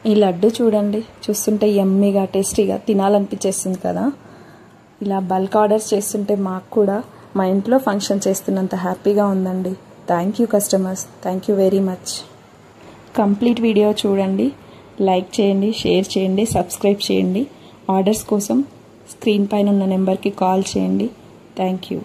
ఈ లడ్డు చూడండి, చూస్తుంటే యమ్మీగా టేస్టీగా తినాలనిపించేస్తుంది కదా. ఇలా బల్క్ ఆర్డర్స్ చేస్తుంటే మాకు కూడా మా ఇంట్లో ఫంక్షన్ చేస్తున్నంత హ్యాపీగా ఉందండి. Thank you customers, thank you very much. Complete video చూడండి, లైక్ చేయండి, షేర్ చేయండి, సబ్స్క్రైబ్ చేయండి. ఆర్డర్స్ కోసం స్క్రీన్ పైన ఉన్న నెంబర్కి కాల్ చేయండి. Thank you.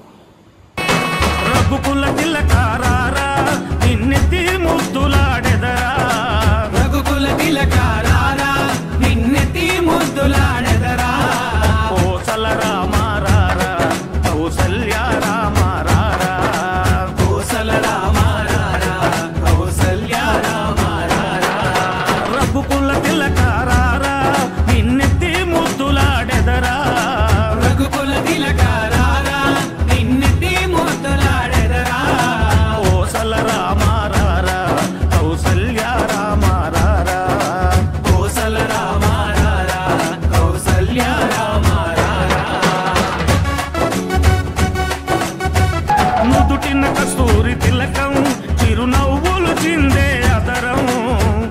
కస్తూరి తిలకం చిరునవ్వులు చిందే అదరం,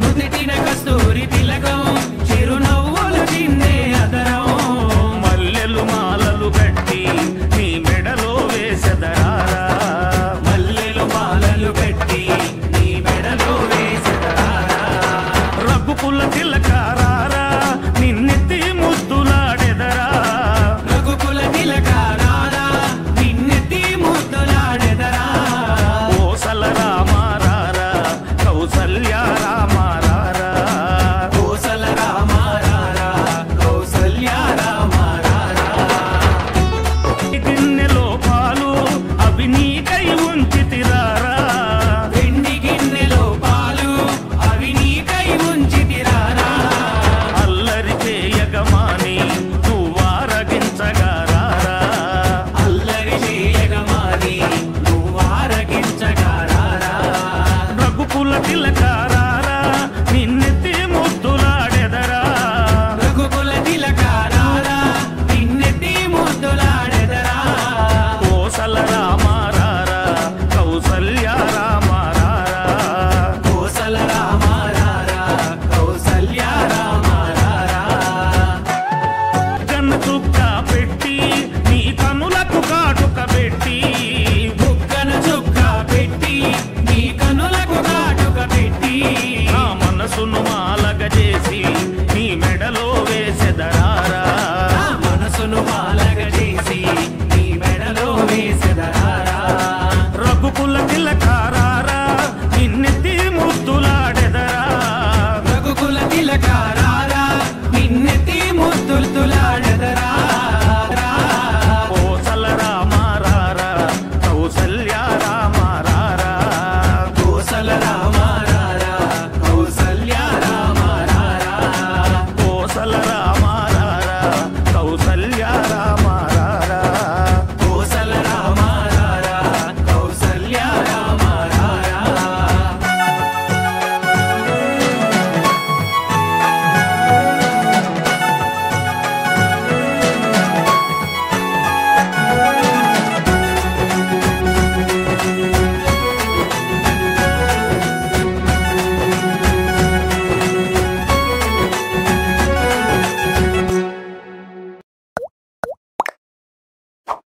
నుదిటిన కస్తూరి తిలకం చిరునవ్వులు చిందే అదరం. మల్లెలు మాలలు కట్టి నీ మెడలో వేసెదరారా, మల్లెలు మాలలు కట్టి నీ మెడలో వేసెదరారా. రఘుకుల తిలకారారా నిన్నెత్తి ముద్దులాడెదరా, రఘుకుల తిలకారారా నిన్నెత్తి ముద్దులాడెదరా. మనసును మాలగ చేసి నీ